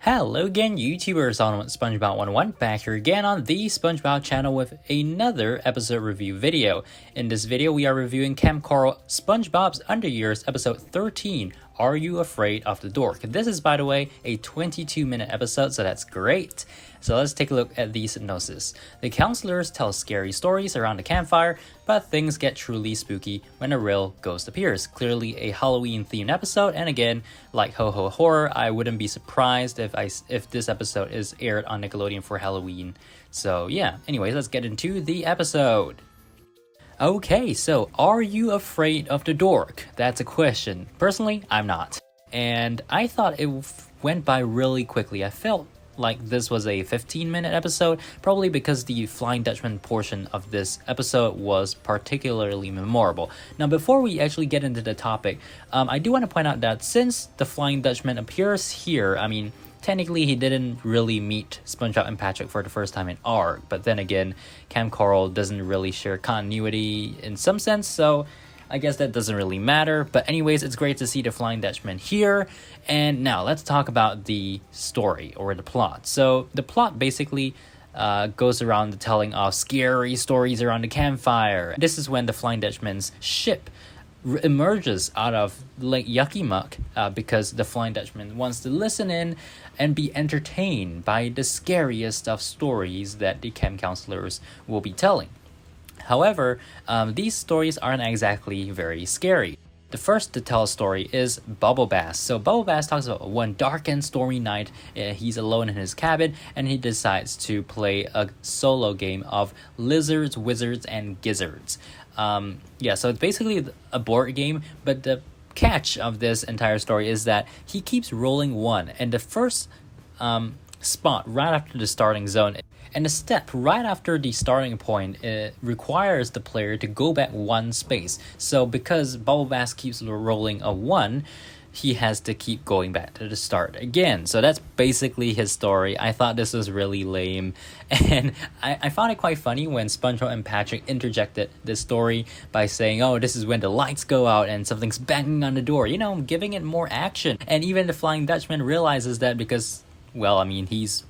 Hello again, YouTubers, on SpongeBob 101, back here again on the SpongeBob channel with another episode review video. In this video, we are reviewing Kamp Koral SpongeBob's Underyears episode 13, Are You Afraid of the Dork? This is, by the way, a 22-minute episode, so that's great. So let's take a look at the synopsis. The counselors tell scary stories around the campfire, but things get truly spooky when a real ghost appears. Clearly a Halloween-themed episode, and again, like Ho Ho Horror, I wouldn't be surprised if this episode is aired on Nickelodeon for Halloween. So yeah, anyways, let's get into the episode. Okay, so are you afraid of the dork? That's a question. Personally, I'm not. And I thought it went by really quickly. I felt like this was a 15-minute episode, probably because the Flying Dutchman portion of this episode was particularly memorable. Now, before we actually get into the topic, I do want to point out that since the Flying Dutchman appears here, I mean, technically he didn't really meet SpongeBob and Patrick for the first time in ARC, but then again, Kamp Koral doesn't really share continuity in some sense, so I guess that doesn't really matter. But anyways, it's great to see the Flying Dutchman here. And now let's talk about the story or the plot. So the plot basically goes around the telling of scary stories around the campfire. This is when the Flying Dutchman's ship emerges out of Lake Yucky Muck because the Flying Dutchman wants to listen in and be entertained by the scariest of stories that the camp counselors will be telling. However, these stories aren't exactly very scary. The first to tell a story is Bubble Bass. So Bubble Bass talks about one dark and stormy night. He's alone in his cabin and he decides to play a solo game of Lizards, Wizards, and Gizzards. Yeah, so it's basically a board game, but the catch of this entire story is that he keeps rolling one, and the first spot right after the starting zone and the step right after the starting point, it requires the player to go back one space. So because Bubble Bass keeps rolling a 1, he has to keep going back to the start again. So that's basically his story. I thought this was really lame. And I found it quite funny when SpongeBob and Patrick interjected this story by saying, oh, this is when the lights go out and something's banging on the door. You know, giving it more action. And even the Flying Dutchman realizes that because, well, I mean, he's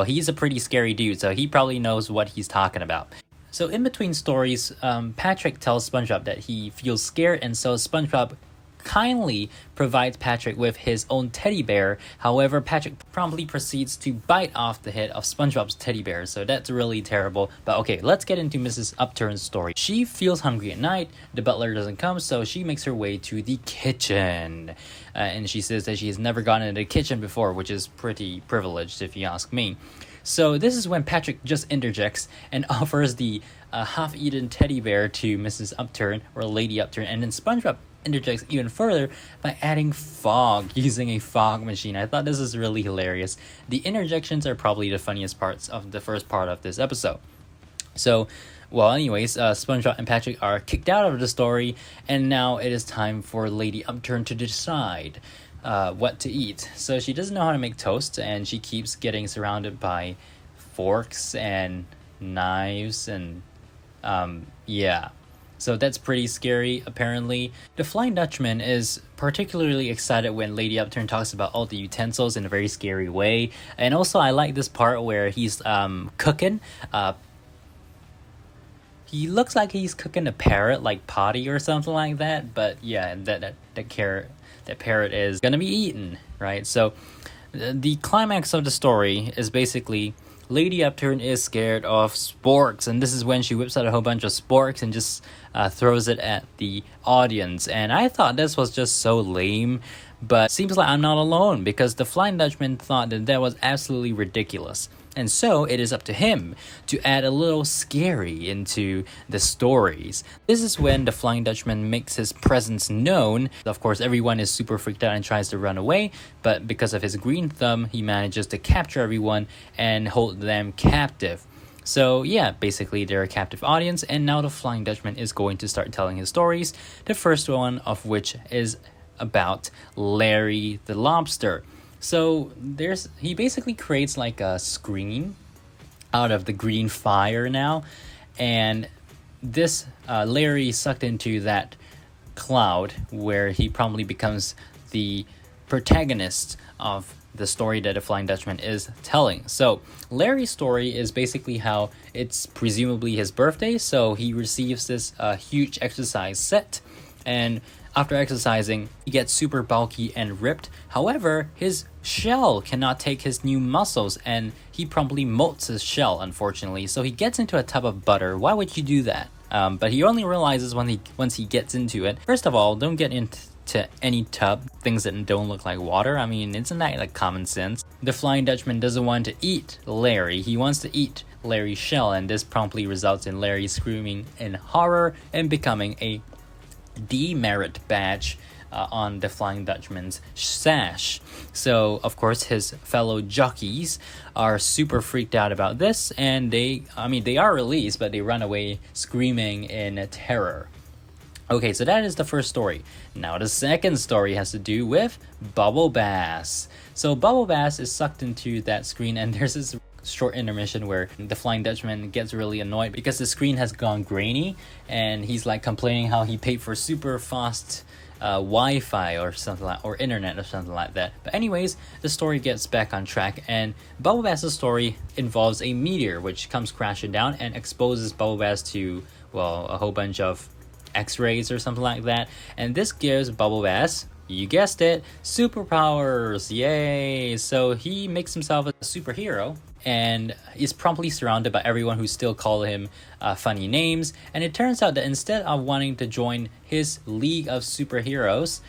he's a pretty scary dude, so he probably knows what he's talking about. So in between stories, Patrick tells SpongeBob that he feels scared, and so SpongeBob kindly provides Patrick with his own teddy bear. However, Patrick promptly proceeds to bite off the head of SpongeBob's teddy bear, so that's really terrible. But okay, let's get into Mrs. Upturn's story. She feels hungry at night, the butler doesn't come, so she makes her way to the kitchen. And she says that she has never gone into the kitchen before, which is pretty privileged if you ask me. So this is when Patrick just interjects and offers the half-eaten teddy bear to Mrs. Upturn, or Lady Upturn, and then SpongeBob interjects even further by adding fog, using a fog machine. I thought this was really hilarious. The interjections are probably the funniest parts of the first part of this episode. So, well, anyways, SpongeBob and Patrick are kicked out of the story, and now it is time for Lady Upturn to decide what to eat. So she doesn't know how to make toast, and she keeps getting surrounded by forks and knives, and yeah. So that's pretty scary, apparently. The Flying Dutchman is particularly excited when Lady Upturn talks about all the utensils in a very scary way. And also, I like this part where he's cooking. He looks like he's cooking a parrot, like Potty or something like that. But yeah, that parrot is gonna be eaten, right? So the climax of the story is basically Lady Upturn is scared of sporks, and this is when she whips out a whole bunch of sporks and just throws it at the audience. And I thought this was just so lame, but seems like I'm not alone, because the Flying Dutchman thought that was absolutely ridiculous. And so it is up to him to add a little scary into the stories. This is when the Flying Dutchman makes his presence known. Of course, everyone is super freaked out and tries to run away, but because of his green thumb, he manages to capture everyone and hold them captive. So yeah, basically they're a captive audience, and now the Flying Dutchman is going to start telling his stories, the first one of which is about Larry the Lobster. So he basically creates like a screen out of the green fire now, and this Larry sucked into that cloud where he promptly becomes the protagonists of the story that the Flying Dutchman is telling. So Larry's story is basically how it's presumably his birthday, so he receives this huge exercise set, and after exercising, he gets super bulky and ripped. However, his shell cannot take his new muscles, and he promptly molts his shell, unfortunately. So he gets into a tub of butter. Why would you do that? But he only realizes once he gets into it. First of all, don't get into any tub, things that don't look like water. I mean, isn't that like common sense? The Flying Dutchman doesn't want to eat Larry. He wants to eat Larry's shell, and this promptly results in Larry screaming in horror and becoming a demerit badge on the Flying Dutchman's sash. So of course his fellow jockeys are super freaked out about this, and they are released, but they run away screaming in terror. Okay, so that is the first story. Now the second story has to do with Bubble Bass. So Bubble Bass is sucked into that screen, and there's this short intermission where the Flying Dutchman gets really annoyed because the screen has gone grainy, and he's like complaining how he paid for super fast Wi-Fi or something like, or internet or something like that. But anyways, the story gets back on track, and Bubble Bass's story involves a meteor which comes crashing down and exposes Bubble Bass to, well, a whole bunch of X-rays or something like that, and this gives Bubble Bass, you guessed it, superpowers. Yay! So he makes himself a superhero and is promptly surrounded by everyone who still call him funny names. And it turns out that instead of wanting to join his league of superheroes,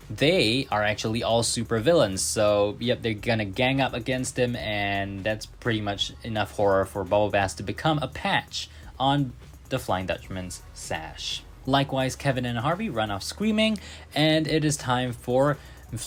they are actually all super villains. So yep, they're gonna gang up against him, and that's pretty much enough horror for Bubble Bass to become a patch on the Flying Dutchman's sash. Likewise, Kevin and Harvey run off screaming, and it is time for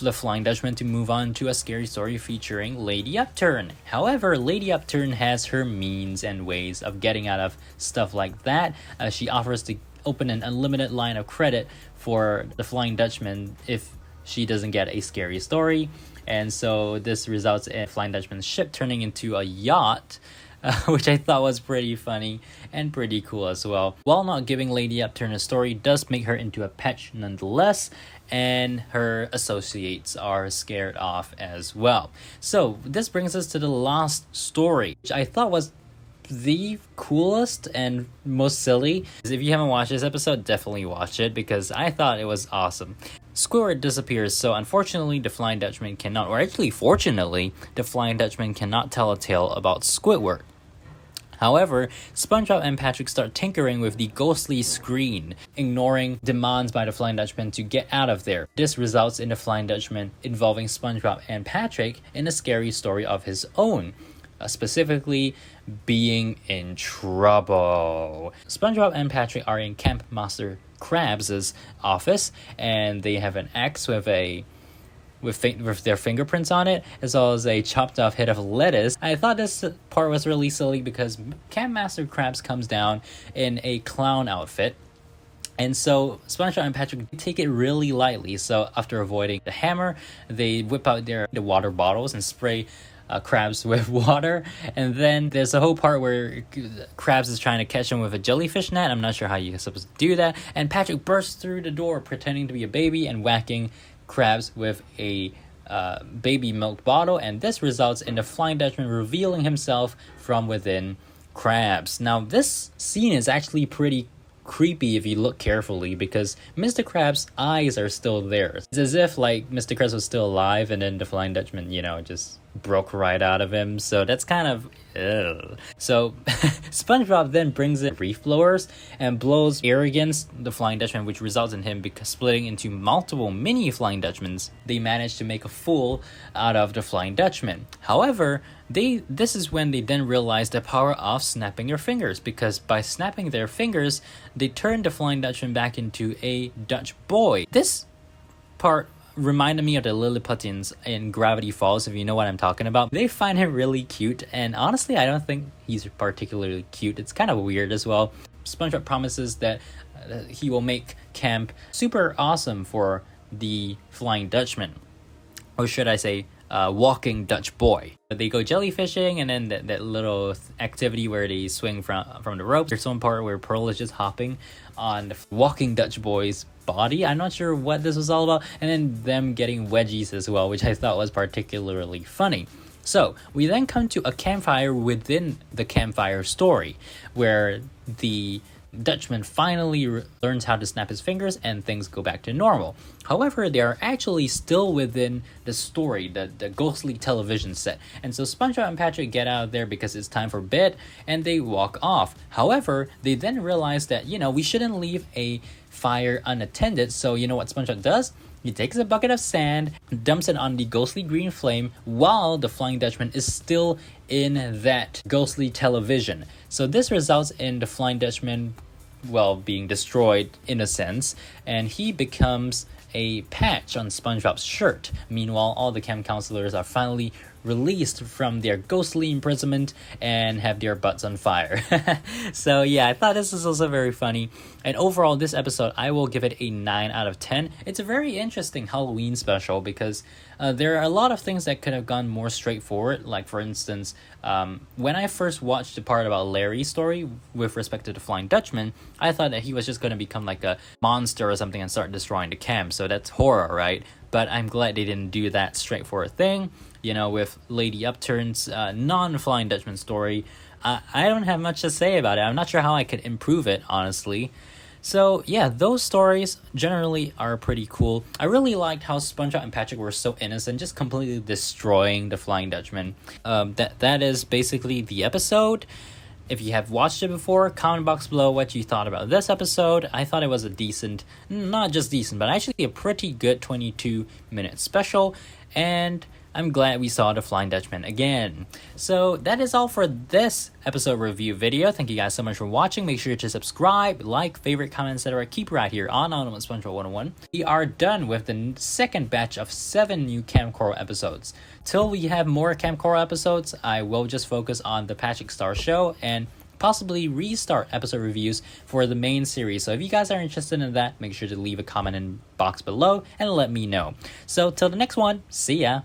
the Flying Dutchman to move on to a scary story featuring Lady Upturn. However, Lady Upturn has her means and ways of getting out of stuff like that. She offers to open an unlimited line of credit for the Flying Dutchman if she doesn't get a scary story, and so this results in Flying Dutchman's ship turning into a yacht, which I thought was pretty funny and pretty cool as well. While not giving Lady Upturn a story, does make her into a patch nonetheless, and her associates are scared off as well. So this brings us to the last story, which I thought was the coolest and most silly. If you haven't watched this episode, definitely watch it because I thought it was awesome. Squirt Disappears. So unfortunately, the Flying Dutchman cannot, or actually fortunately, the Flying Dutchman cannot tell a tale about Squidward. However, SpongeBob and Patrick start tinkering with the ghostly screen, ignoring demands by the Flying Dutchman to get out of there. This results in the Flying Dutchman involving SpongeBob and Patrick in a scary story of his own, specifically being in trouble. SpongeBob and Patrick are in Camp Master Krabs' office, and they have an axe with their fingerprints on it, as well as a chopped off head of lettuce. I thought this part was really silly because Camp Master Krabs comes down in a clown outfit, and so SpongeBob and Patrick take it really lightly. So after avoiding the hammer, they whip out the water bottles and spray Krabs with water, and then there's a whole part where Krabs is trying to catch him with a jellyfish net. I'm not sure how you're supposed to do that, and Patrick bursts through the door pretending to be a baby and whacking Krabs with a baby milk bottle, and this results in the Flying Dutchman revealing himself from within Krabs. Now this scene is actually pretty creepy if you look carefully, because Mr. Krabs' eyes are still there. It's as if like Mr. Krabs was still alive and then the Flying Dutchman, just broke right out of him. So that's kind of So SpongeBob then brings in reef blowers and blows air against the Flying Dutchman, which results in him splitting into multiple mini Flying Dutchmans. They manage to make a fool out of the Flying Dutchman. However, this is when they then realize the power of snapping their fingers, because by snapping their fingers, they turn the Flying Dutchman back into a Dutch boy. This part reminded me of the Lilliputians in Gravity Falls, if you know what I'm talking about. They find him really cute, and honestly, I don't think he's particularly cute. It's kind of weird as well. SpongeBob promises that he will make camp super awesome for the Flying Dutchman. Or should I say, walking Dutch boy. They go jellyfishing, and then that little activity where they swing from the rope. There's one part where Pearl is just hopping on the walking Dutch boy's body. I'm not sure what this was all about. And then them getting wedgies as well, which I thought was particularly funny. So we then come to a campfire within the campfire story, where the Dutchman finally learns how to snap his fingers and things go back to normal. However, they are actually still within the story, the ghostly television set. And so SpongeBob and Patrick get out of there because it's time for bed and they walk off. However, they then realize that, we shouldn't leave a fire unattended. So you know what SpongeBob does? He takes a bucket of sand, dumps it on the ghostly green flame while the Flying Dutchman is still in that ghostly television. So this results in the Flying Dutchman, being destroyed in a sense, and he becomes a patch on SpongeBob's shirt. Meanwhile, all the camp counselors are finally released from their ghostly imprisonment and have their butts on fire. So yeah, I thought this was also very funny. And overall, this episode, I will give it a 9 out of 10. It's a very interesting Halloween special because there are a lot of things that could have gone more straightforward. Like, for instance, when I first watched the part about Larry's story with respect to the Flying Dutchman, I thought that he was just going to become like a monster or something and start destroying the camp. So that's horror, right? But I'm glad they didn't do that straightforward thing. With Lady Upturn's non-Flying Dutchman story, I don't have much to say about it. I'm not sure how I could improve it, honestly. So yeah, those stories generally are pretty cool. I really liked how SpongeBob and Patrick were so innocent, just completely destroying the Flying Dutchman. That is basically the episode. If you have watched it before, comment box below what you thought about this episode. I thought it was a decent, not just decent, but actually a pretty good 22-minute special. And I'm glad we saw the Flying Dutchman again. So that is all for this episode review video. Thank you guys so much for watching. Make sure to subscribe, like, favorite, comment, etc. Keep right here on SpongeBob 101. We are done with the second batch of 7 new Kamp Koral episodes. Till we have more Kamp Koral episodes, I will just focus on the Patrick Star Show and possibly restart episode reviews for the main series. So if you guys are interested in that, make sure to leave a comment in box below and let me know. So till the next one, see ya!